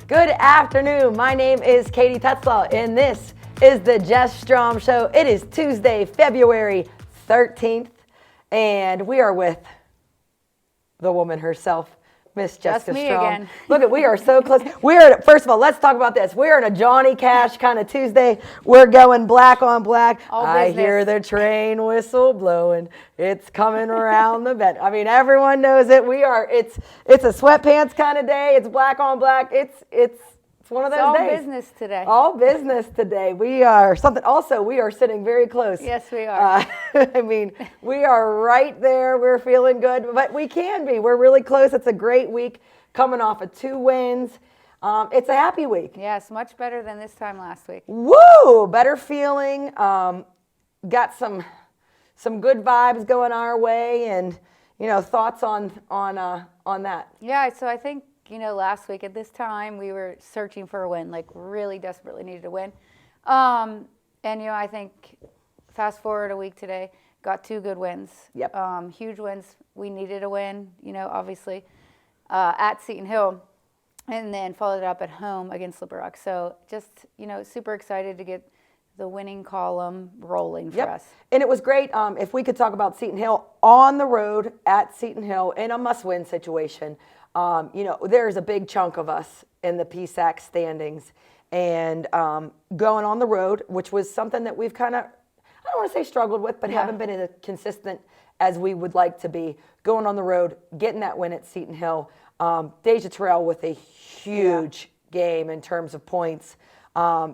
Good afternoon. My name is Katie Tetzlaw, and this is the Jess Strom Show. It is Tuesday, February 13th, and we are with the woman herself, Miss Jessica me Strom. again. Look, we are so close. First of all, let's talk about this. We're in a Johnny Cash kind of Tuesday. We're going black on black. I hear the train whistle blowing. It's coming around the bend. I mean, everyone knows it. It's a sweatpants kind of day. It's black on black. It's one of those all days. business today. All business today. We are sitting very close. Yes, we are. I mean, we are right there. We're feeling good, but we can be. We're really close. It's a great week coming off of 2 wins. It's a happy week. Yes, much better than this time last week. Woo! Better feeling. Got some good vibes going our way, and thoughts on that. Yeah, so I think last week at this time we were searching for a win, like really desperately needed a win. And I think fast forward a week today, got 2 good wins. Yep. Huge wins. We needed a win, obviously, at Seton Hill, and then followed it up at home against Slippery Rock. So just super excited to get the winning column rolling for us. And it was great. If we could talk about Seton Hill on the road at Seton Hill in a must-win situation. There's a big chunk of us in the PSAC standings, and going on the road, which was something that we've kind of, I don't want to say struggled with, but haven't been as consistent as we would like to be. Going on the road, getting that win at Seton Hill. Deja Terrell with a huge game in terms of points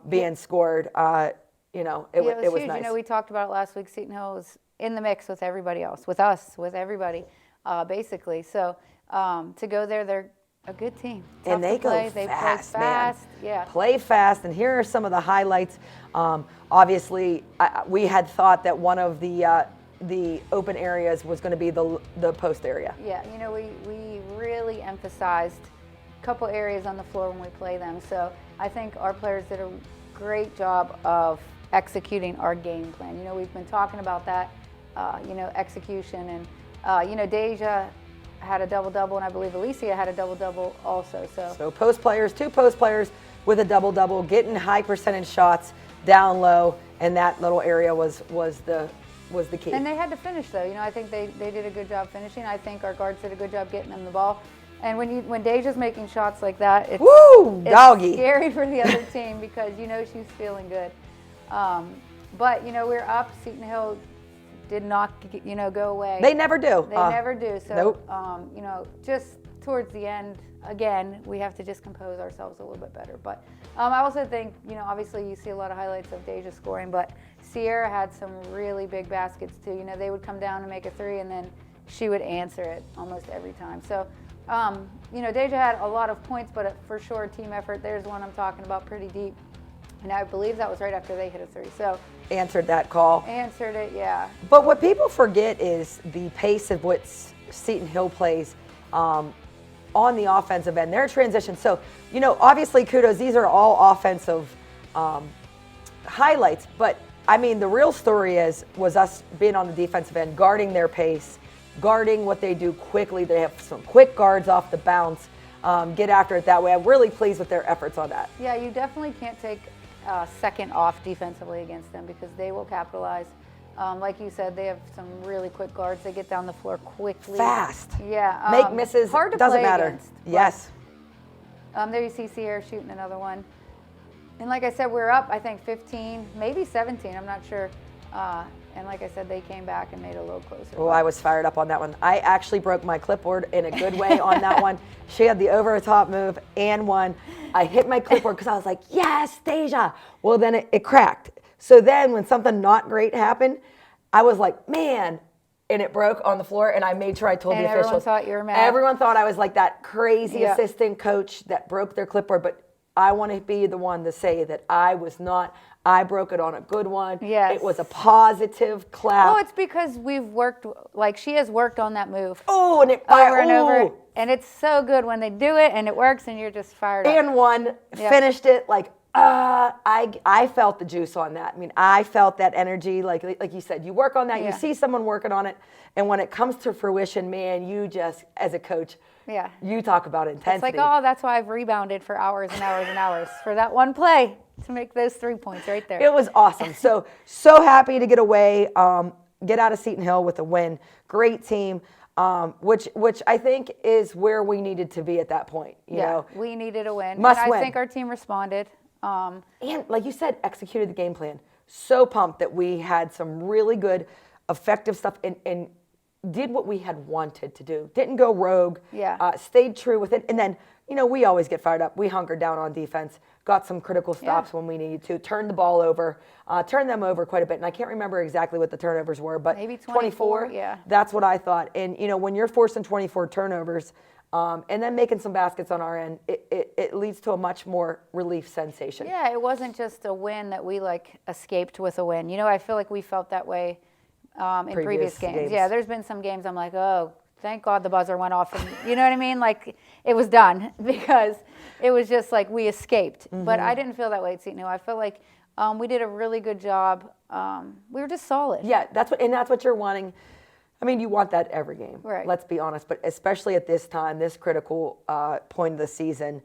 being scored. It was huge. nice. We talked about it last week. Seton Hill was in the mix with everybody else, with us, with everybody, basically. So to go there, they're a good team. Tough and they to play. go They fast, play fast. man. Yeah. Play fast. And here are some of the highlights. Obviously, we had thought that one of the open areas was going to be the post area. Yeah, we really emphasized a couple areas on the floor when we play them. So I think our players did a great job of executing our game plan. We've been talking about that, execution. And, Deja had a double-double, and I believe Alicia had a double-double also. So 2 post players with a double-double, getting high percentage shots down low, and that little area was the key. And they had to finish, though. I think they did a good job finishing. I think our guards did a good job getting them the ball. And when Deja's making shots like that, it's scary for the other team because she's feeling good. But we're up. Seton Hill did not go away. They never do. They never do. So nope. Just towards the end, again, we have to just compose ourselves a little bit better. But I also think obviously you see a lot of highlights of Deja scoring, but Sierra had some really big baskets too. They would come down and make a 3, and then she would answer it almost every time. So Deja had a lot of points, but for sure team effort. There's one I'm talking about, pretty deep. And I believe that was right after they hit a 3. So answered that call. Answered it, yeah. But what people forget is the pace of what Seton Hill plays on the offensive end. Their transition. So, obviously kudos. These are all offensive highlights. But, I mean, the real story was us being on the defensive end, guarding their pace, guarding what they do quickly. They have some quick guards off the bounce. Get after it that way. I'm really pleased with their efforts on that. Yeah, you definitely can't take second off defensively against them because they will capitalize. Like you said, they have some really quick guards. They get down the floor quickly. Fast. Yeah. Make misses. Hard to doesn't play matter. Against, yes. There you see Sierra shooting another one. And like I said, we're up, I think, 15, maybe 17. I'm not sure. And like I said, they came back and made it a little closer. Oh, I was fired up on that one. I actually broke my clipboard in a good way on that one. She had the over-the-top move and won. I hit my clipboard because I was like, yes, Deja. Well, then it cracked. So then when something not great happened, I was like, man. And it broke on the floor, and I made sure I told the officials. Everyone thought you were mad. Everyone thought I was like that crazy assistant coach that broke their clipboard. But I want to be the one to say that I was not. I broke it on a good one. Yes. It was a positive clap. Oh, it's because we've worked, like she has worked on that move. Oh, and it over and over. And it's so good when they do it and it works and you're just fired up. And one, finished it like, I felt the juice on that. I mean, I felt that energy. Like you said, you work on that, you see someone working on it. And when it comes to fruition, man, you just, as a coach, Yeah. You talk about intensity. It's like, oh, that's why I've rebounded for hours and hours and hours for that one play to make those 3 points right there. It was awesome. So happy to get away, get out of Seton Hill with a win. Great team, which I think is where we needed to be at that point. You know, we needed a win. Must and I win. think our team responded. And like you said, executed the game plan. So pumped that we had some really good, effective stuff and did what we had wanted to do. Didn't go rogue. Yeah. Stayed true with it. And then, you know, we always get fired up. We hunkered down on defense, got some critical stops when we needed to, turned the ball over, turned them over quite a bit. And I can't remember exactly what the turnovers were, but maybe 24. Yeah. That's what I thought. And, you know, when you're forcing 24 turnovers, and then making some baskets on our end, it leads to a much more relief sensation. Yeah, it wasn't just a win that we like escaped with a win. You know, I feel like we felt that way in previous games. Yeah, there's been some games I'm like, oh, thank God the buzzer went off. And you know what I mean? Like it was done because it was just like we escaped. Mm-hmm. But I didn't feel that way at Seton Hill. I felt like we did a really good job. We were just solid. Yeah, that's what you're wanting. I mean, you want that every game. Right. Let's be honest, but especially at this time, this critical point of the season,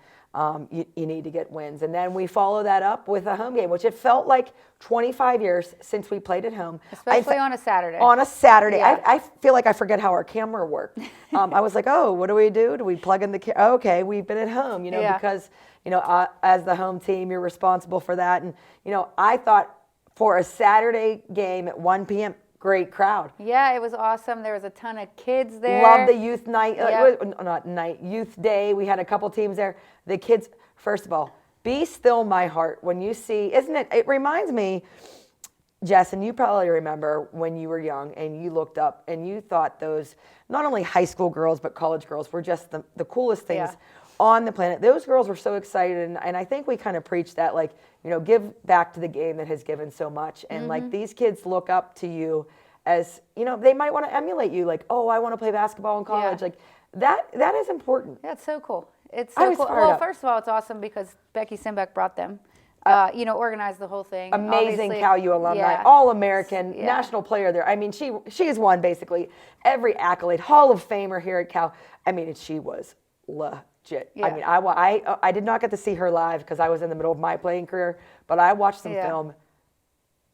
you need to get wins. And then we follow that up with a home game, which it felt like 25 years since we played at home. Especially on a Saturday. On a Saturday. Yeah. I feel like I forget how our camera worked. I was like, oh, what do we do? Do we plug in the camera? Oh, okay, we've been at home, you know, because, you know, as the home team, you're responsible for that. And, you know, I thought for a Saturday game at 1 p.m., great crowd. Yeah, it was awesome. There was a ton of kids there. Loved the youth night, youth day. We had a couple teams there. The kids, first of all, be still my heart when you see, isn't it? It reminds me, Jess, and you probably remember when you were young and you looked up and you thought those, not only high school girls, but college girls were just the coolest things on the planet. Those girls were so excited. And I think we kind of preached that, like, you know, give back to the game that has given so much. And like these kids look up to you as, you know, they might want to emulate you. Like, oh, I want to play basketball in college. Like that is important. Yeah, it's so cool. It's so cool. Well, first of all, it's awesome because Becky Simbeck brought them. You know, organized the whole thing. Amazing Cal U alumni, All-American, National Player there. I mean, she has won basically every accolade, Hall of Famer here at Cal. I mean, she was legit. Yeah. I mean, I did not get to see her live because I was in the middle of my playing career, but I watched some film.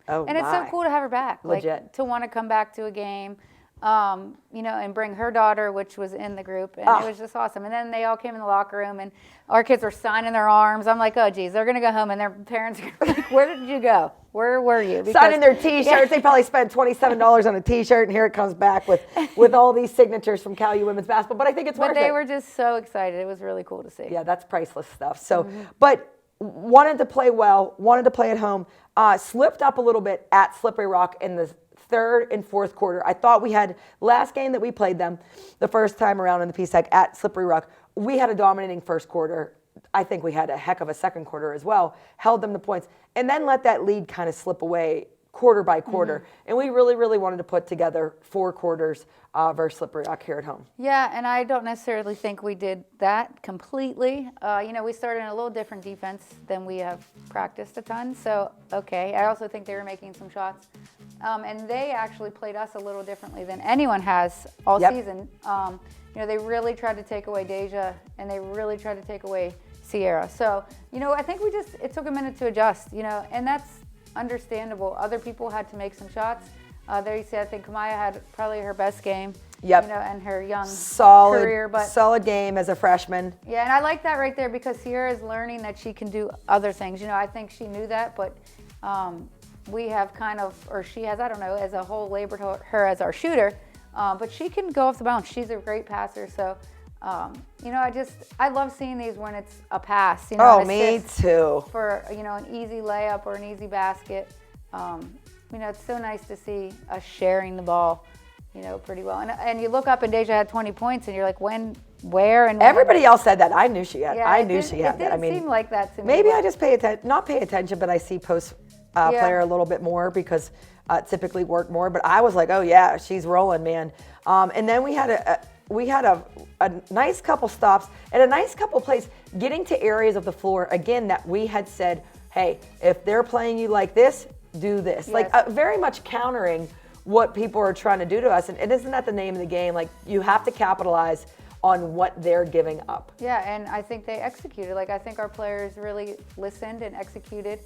Oh, and it's so cool to have her back. Legit. Like, to want to come back to a game, you know, and bring her daughter, which was in the group, and it was just awesome. And then they all came in the locker room, and our kids were signing their arms. I'm like, oh, geez, they're going to go home, and their parents are like, where did you go? Where were you? Because, signing their T-shirts. They probably spent $27 on a T-shirt, and here it comes back with all these signatures from Cal U women's basketball. But I think it's worth it. But they were just so excited. It was really cool to see. Yeah, that's priceless stuff. So, but wanted to play well, wanted to play at home, slipped up a little bit at Slippery Rock in the third and fourth quarter. I thought we had, last game that we played them, the first time around in the PSEC at Slippery Rock, we had a dominating first quarter. I think we had a heck of a second quarter as well, held them to points, and then let that lead kind of slip away quarter by quarter. And we really, really wanted to put together 4 quarters versus Slippery Rock here at home. Yeah, and I don't necessarily think we did that completely. You know, we started in a little different defense than we have practiced a ton. So, okay. I also think they were making some shots. And they actually played us a little differently than anyone has all season. You know, they really tried to take away Deja, and they really tried to take away Sierra. So, you know, I think it took a minute to adjust, you know, and that's understandable. Other people had to make some shots. There you see, I think Kamaya had probably her best game. Yep. You know, and her young career, but solid game as a freshman. Yeah, and I like that right there because Sierra is learning that she can do other things. You know, I think she knew that, but we have kind of, or she has, I don't know, as a whole labored her as our shooter. But she can go off the bounce. She's a great passer. So, you know, I love seeing these when it's a pass. You know, me too. For, you know, an easy layup or an easy basket. You know, it's so nice to see us sharing the ball, you know, pretty well. And you look up and Deja had 20 points and you're like, when, where, and when? Everybody else said that. I knew she had. Yeah, I knew she had that. I mean, it didn't seem like that to me. Maybe I just not pay attention, but I see post player a little bit more because typically work more. But I was like, oh yeah, she's rolling, man. And then we had a nice couple stops and a nice couple plays getting to areas of the floor again that we had said, hey, if they're playing you like this, do this. Yes. Like very much countering what people are trying to do to us. And isn't that the name of the game? Like you have to capitalize on what they're giving up. Yeah, and I think they executed. Like, I think our players really listened and executed,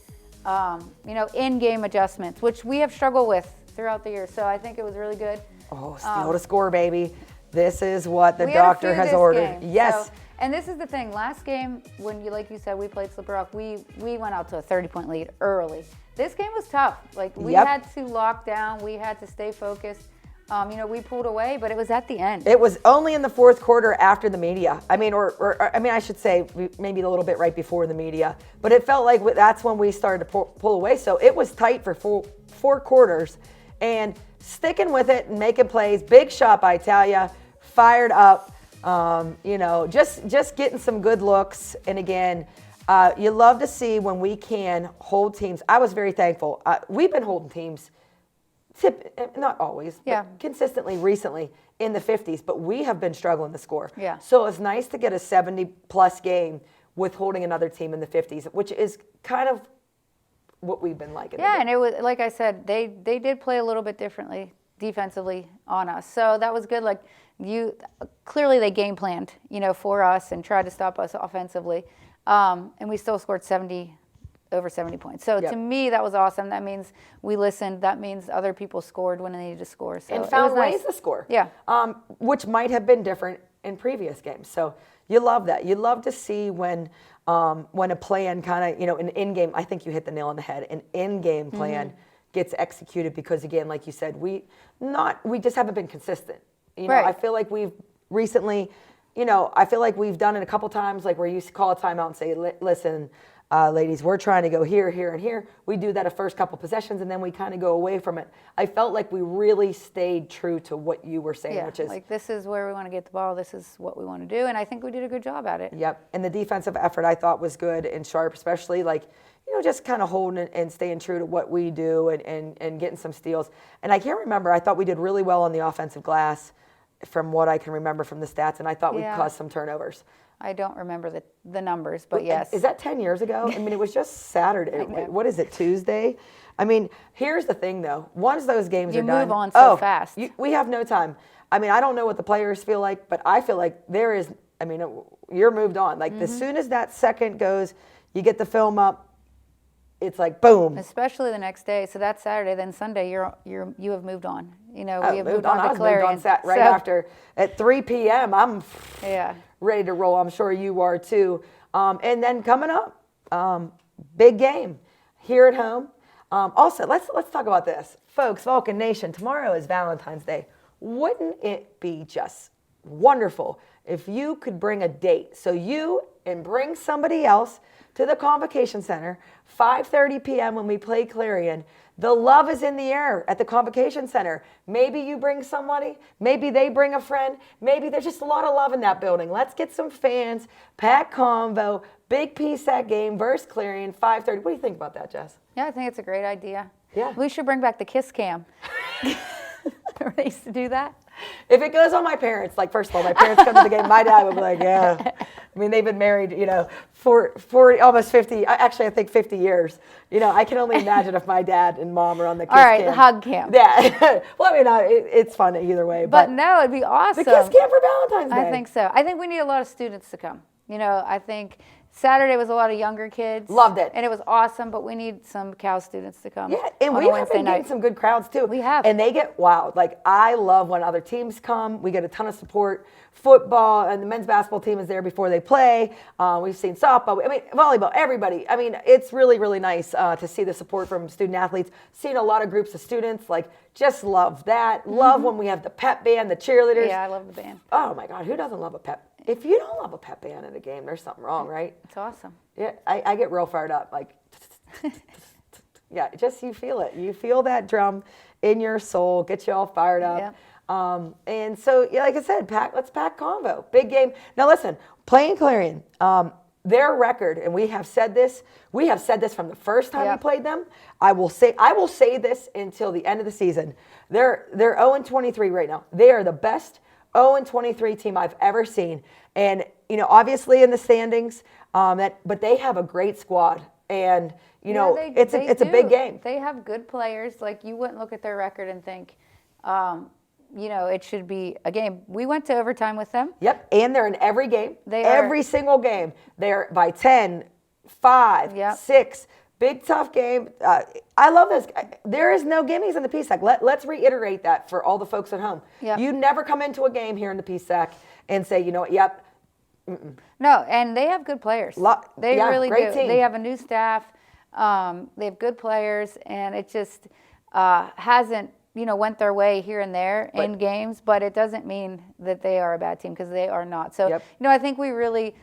in-game adjustments, which we have struggled with throughout the year. So I think it was really good. Oh, steal to score, baby. This is what the We had a doctor few has this ordered. game. Yes. So, and this is the thing. Last game, when like you said, we played Slippery Rock, we went out to a 30-point lead early. This game was tough. Like, we had to lock down. We had to stay focused. We pulled away, but it was at the end. It was only in the fourth quarter after the media. I mean, I should say maybe a little bit right before the media. But it felt like that's when we started to pull away. So it was tight for four quarters. And sticking with it and making plays. Big shot by Italia. Fired up. Just getting some good looks. And again, you love to see when we can hold teams. I was very thankful. We've been holding teams, not always, but consistently recently in the 50s, but we have been struggling to score. Yeah. So it's nice to get a 70-plus game with holding another team in the 50s, which is kind of what we've been liking. Yeah, and it was, like I said, they did play a little bit differently defensively on us. So that was good. Like, clearly they game planned, for us and tried to stop us offensively. And we still scored over 70 points. So to me, that was awesome. That means we listened. That means other people scored when they needed to score. So and found it was ways nice to score. Yeah. Which might have been different in previous games. So you love that. You love to see when a plan kind of, an in-game, I think you hit the nail on the head, an in-game plan gets executed because, again, like you said, we just haven't been consistent. Right. I feel like we've recently, I feel like we've done it a couple times, like where you call a timeout and say, listen, ladies, we're trying to go here, here, and here. We do that a first couple possessions, and then we kind of go away from it. I felt like we really stayed true to what you were saying, which is like, this is where we want to get the ball. This is what we want to do, and I think we did a good job at it. Yep, and the defensive effort I thought was good and sharp, especially like, just kind of holding and staying true to what we do and getting some steals. And I can't remember, I thought we did really well on the offensive glass from what I can remember from the stats, and I thought we caused some turnovers. I don't remember the numbers, but yes. Is that 10 years ago? I mean, it was just Saturday. What is it, Tuesday? I mean, here's the thing, though. Once those games are done. You move on so fast. We have no time. I mean, I don't know what the players feel like, but I feel like you're moved on. Like, as soon as that second goes, you get the film up, it's like, boom. Especially the next day. So that's Saturday. Then Sunday, you have moved on. We have moved on. on I to was Clarion. moved on right after. At 3 p.m., I'm ready to roll. I'm sure you are too. And then coming up, big game here at home. Also, let's talk about this. Folks, Vulcan Nation, tomorrow is Valentine's Day. Wouldn't it be just wonderful if you could bring a date? So you and bring somebody else to the Convocation Center, 5:30 p.m. when we play Clarion. The love is in the air at the Convocation Center. Maybe you bring somebody. Maybe they bring a friend. Maybe there's just a lot of love in that building. Let's get some fans. Pack Convo, big PSAC game versus Clarion, 5:30. What do you think about that, Jess? Yeah, I think it's a great idea. Yeah. We should bring back the kiss cam. Remember they used to do that? If it goes on my parents, like, first of all, my parents come to the game, my dad would be like, yeah. I mean, they've been married, for 40, almost 50, actually, I think 50 years. I can only imagine if my dad and mom are on the kiss cam. All right, the hug cam. Yeah. Well, I mean, it's fun either way. But no, it'd be awesome. The kiss cam for Valentine's Day. I think so. I think we need a lot of students to come. I think Saturday was a lot of younger kids. Loved it. And it was awesome, but we need some Cal students to come. Yeah, and we have been getting some good crowds too. We have. And they get wild. Like, I love when other teams come. We get a ton of support. Football and the men's basketball team is there before they play. We've seen softball. I mean, volleyball, everybody. I mean, it's really, really nice to see the support from student athletes. Seen a lot of groups of students. Like, just love that. Love when we have the pep band, the cheerleaders. Yeah, I love the band. Oh, my God. Who doesn't love a pep? If you don't love a pep band at a game, there's something wrong, right? It's awesome. Yeah, I get real fired up. Like, yeah, just you feel it. You feel that drum in your soul, get you all fired up. Yep. And so, yeah, like I said, let's pack Convo. Big game. Now, listen, playing Clarion, their record, and we have said this from the first time we played them. I will say this until the end of the season. They're 0-23 right now. They are the best 0-23 team I've ever seen. And, obviously in the standings, but they have a great squad. And, it's a big game. They have good players. Like, you wouldn't look at their record and think, it should be a game. We went to overtime with them. Yep, and they're in every game. They every single game. They're by 10, 5, Yep. 6. Big, tough game. I love this. There is no gimmies in the PSAC. Let's reiterate that for all the folks at home. Yep. You never come into a game here in the PSAC and say, you know what, yep. No, and they have good players. They really do. Great team. They have a new staff. They have good players, and it just hasn't, went their way here and there in games, but it doesn't mean that they are a bad team, because they are not. So, I think we really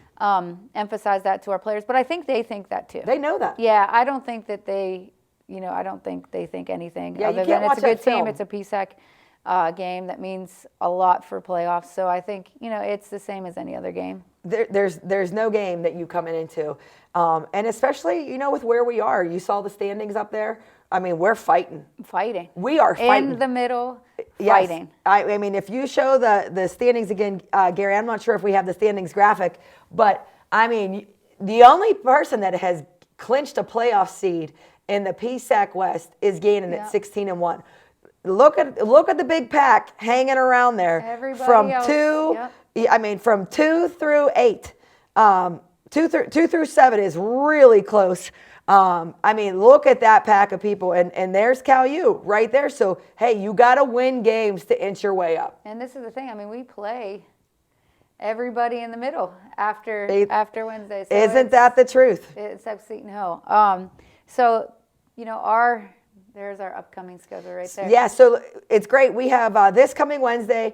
emphasize that to our players, but I think they think that too. They know that. Yeah, I don't think that they, I don't think they think anything other you can't than watch it's a good that team. film. It's a PSAC game that means a lot for playoffs. So I think, it's the same as any other game. There's no game that you come into, and especially, with where we are. You saw the standings up there. I mean, we're fighting. We are fighting. In the middle, yes. fighting. I mean, if you show the standings again, Gary, I'm not sure if we have the standings graphic, but I mean, the only person that has clinched a playoff seed in the PSAC West is Gannon at 16-1. Look at the big pack hanging around there. Everybody from else, 2. yep. I mean, from 2 through 8. 2 through 7 is really close. I mean, look at that pack of people, and there's Cal U right there. So, hey, you got to win games to inch your way up. And this is the thing. I mean, we play everybody in the middle after Wednesday. So Isn't that the truth? Except Seton Hill. So, there's our upcoming schedule right there. Yeah, so it's great. We have this coming Wednesday,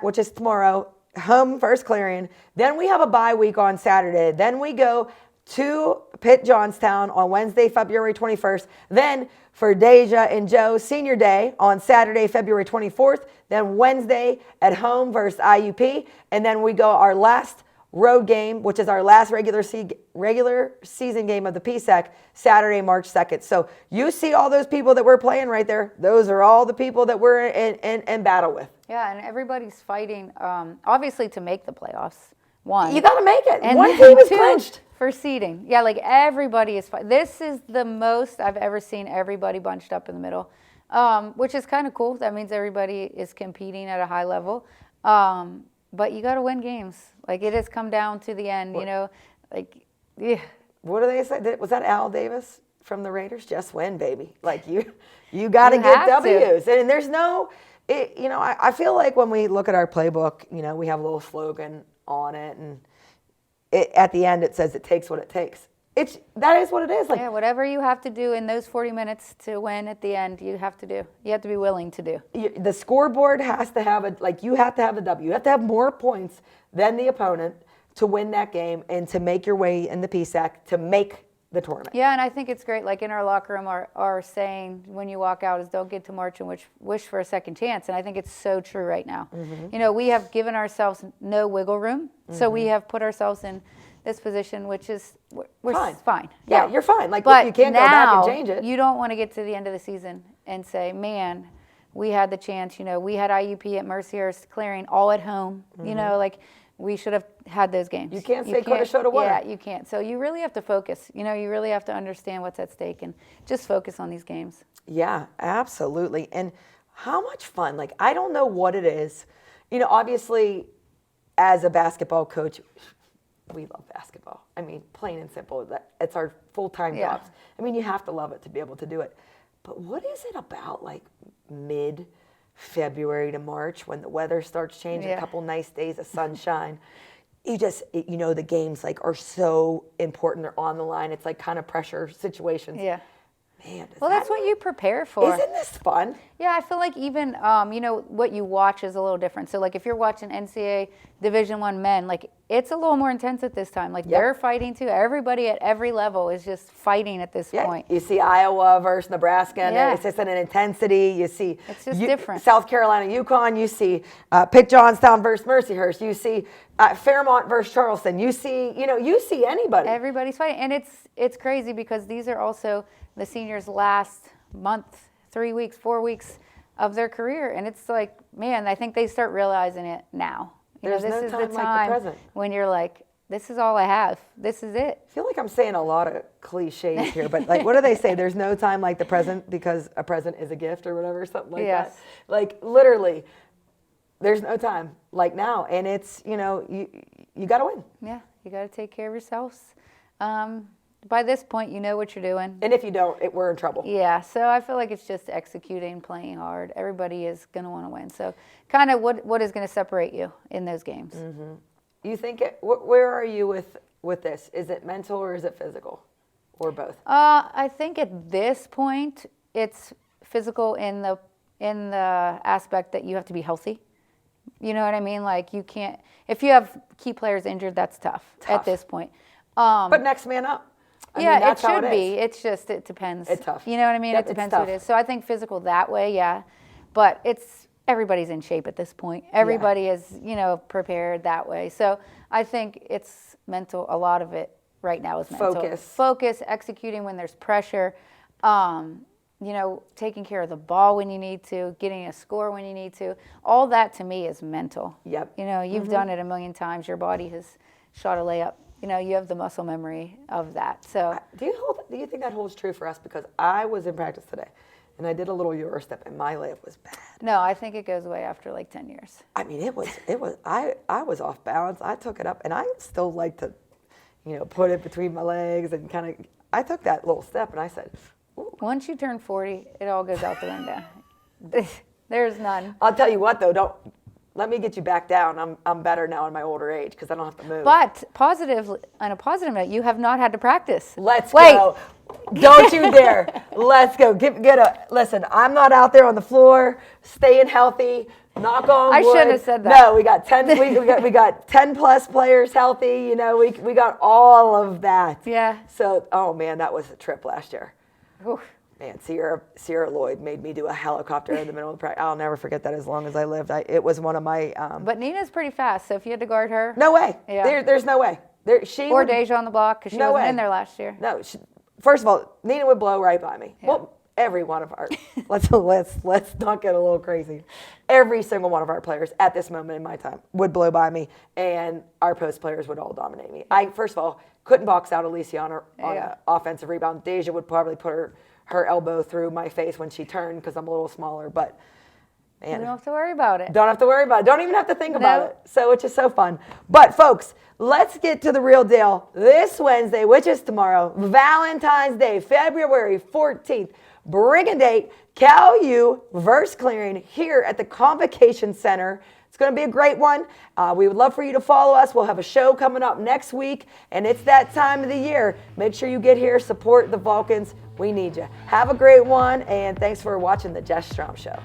which is tomorrow, home versus Clarion. Then we have a bye week on Saturday. Then we go to Pitt Johnstown on Wednesday, February 21st. Then for Deja and Joe, Senior Day on Saturday, February 24th. Then Wednesday at home versus IUP. And then we go our last road game, which is our last regular season game of the PSAC, Saturday, March 2nd. So you see all those people that we're playing right there. Those are all the people that we're in battle with. Yeah, and everybody's fighting, obviously, to make the playoffs. One. You got to make it. And one team is two, clinched. For seeding. Yeah, like everybody is fighting. This is the most I've ever seen everybody bunched up in the middle, which is kind of cool. That means everybody is competing at a high level. But you got to win games. Like, it has come down to the end, like, yeah. What do they say? Was that Al Davis from the Raiders? Just win, baby. Like, you got to get W's. And there's no, I feel like when we look at our playbook, we have a little slogan on it, and at the end it says it takes what it takes. That is what it is. Like, yeah, whatever you have to do in those 40 minutes to win at the end, you have to do. You have to be willing to do. The scoreboard has to have you have to have the W. You have to have more points than the opponent to win that game and to make your way in the PSAC to make the tournament. Yeah, and I think it's great. Like, in our locker room, our saying when you walk out is, don't get to March and wish for a second chance. And I think it's so true right now. Mm-hmm. We have given ourselves no wiggle room. Mm-hmm. So we have put ourselves in this position, which is, we're fine. Yeah, you're fine. Like, but you can't go back and change it. You don't want to get to the end of the season and say, man, we had the chance. We had IUP at Mercyhurst, Clarion, all at home. Mm-hmm. We should have had those games. You can't say coulda, shoulda, woulda. Yeah, you can't. So you really have to focus. You really have to understand what's at stake and just focus on these games. Yeah, absolutely. And how much fun. Like, I don't know what it is. Obviously, as a basketball coach, we love basketball. I mean, plain and simple. It's our full-time jobs. I mean, you have to love it to be able to do it. But what is it about, like, mid-February to March when the weather starts changing, a couple nice days of sunshine? You just, the games, like, are so important. They're on the line. It's like kind of pressure situations. Yeah. Man, that's what you prepare for. Isn't this fun? Yeah, I feel like even, what you watch is a little different. So, like, if you're watching NCAA Division I men, like, it's a little more intense at this time. Like, they're fighting too. Everybody at every level is just fighting at this point. You see Iowa versus Nebraska, and it's just an intensity. You see it's just different. South Carolina, UConn. You see Pitt Johnstown versus Mercyhurst. You see Fairmont versus Charleston. You see, you see anybody. Everybody's fighting, and it's crazy because these are also the seniors' last month, 3 weeks, 4 weeks of their career, and it's like, man, I think they start realizing it now. This is the time like the present. When you're like, this is all I have. This is it. I feel like I'm saying a lot of cliches here, but like, what do they say? There's no time like the present because a present is a gift or whatever, something like that. Like, literally, there's no time like now. And it's, you got to win. Yeah, you got to take care of yourselves. By this point, you know what you're doing. And if you don't, we're in trouble. Yeah, so I feel like it's just executing, playing hard. Everybody is going to want to win. So kind of what is going to separate you in those games? Mm-hmm. You think where are you with this? Is it mental or is it physical, or both? I think at this point it's physical in the aspect that you have to be healthy. You know what I mean? Like you can't, if you have key players injured, that's tough. At this point. But next man up. I mean, it should be. It's just, it depends. It's tough. You know what I mean? Yep, it depends who it is. So I think physical that way, yeah. But everybody's in shape at this point. Everybody is, prepared that way. So I think it's mental. A lot of it right now is mental. Focus, executing when there's pressure, taking care of the ball when you need to, getting a score when you need to. All that to me is mental. Yep. You've done it a million times. Your body has shot a layup. You have the muscle memory of that. So do you think that holds true for us? Because I was in practice today, and I did a little Euro step, and my layup was bad. No, I think it goes away after like 10 years. I mean, it was. I was off balance. I took it up, and I still like to, put it between my legs and kind of. I took that little step, and I said, ooh. Once you turn 40, it all goes out the window. There's none. I'll tell you what, though, let me get you back down. I'm better now in my older age because I don't have to move. But on a positive note, you have not had to practice. Let's go. Don't you dare. Let's go. Listen, I'm not out there on the floor, staying healthy, knock on wood. I shouldn't have said that. No, we got 10 we got 10 plus players healthy, we got all of that. Yeah. So, oh man, that was a trip last year. Oof. Man, Sierra Lloyd made me do a helicopter in the middle of the practice. I'll never forget that as long as I lived. It was one of my. But Nina's pretty fast, so if you had to guard her. No way. Yeah. There's no way. Deja on the block because she wasn't in there last year. No. First of all, Nina would blow right by me. Yeah. Well, every one of our. let's not get a little crazy. Every single one of our players at this moment in my time would blow by me, and our post players would all dominate me. I first of all couldn't box out Alicia on an offensive rebound. Deja would probably put her elbow through my face when she turned because I'm a little smaller, but man. You don't have to worry about it. Don't have to worry about it. Don't even have to think about it. So it's just so fun. But folks, let's get to the real deal. This Wednesday, which is tomorrow, Valentine's Day, February 14th, bring a date, Cal U versus Clearing here at the Convocation Center. It's going to be a great one. We would love for you to follow us. We'll have a show coming up next week, and it's that time of the year. Make sure you get here, support the Vulcans. We need you. Have a great one, and thanks for watching the Jess Strom Show.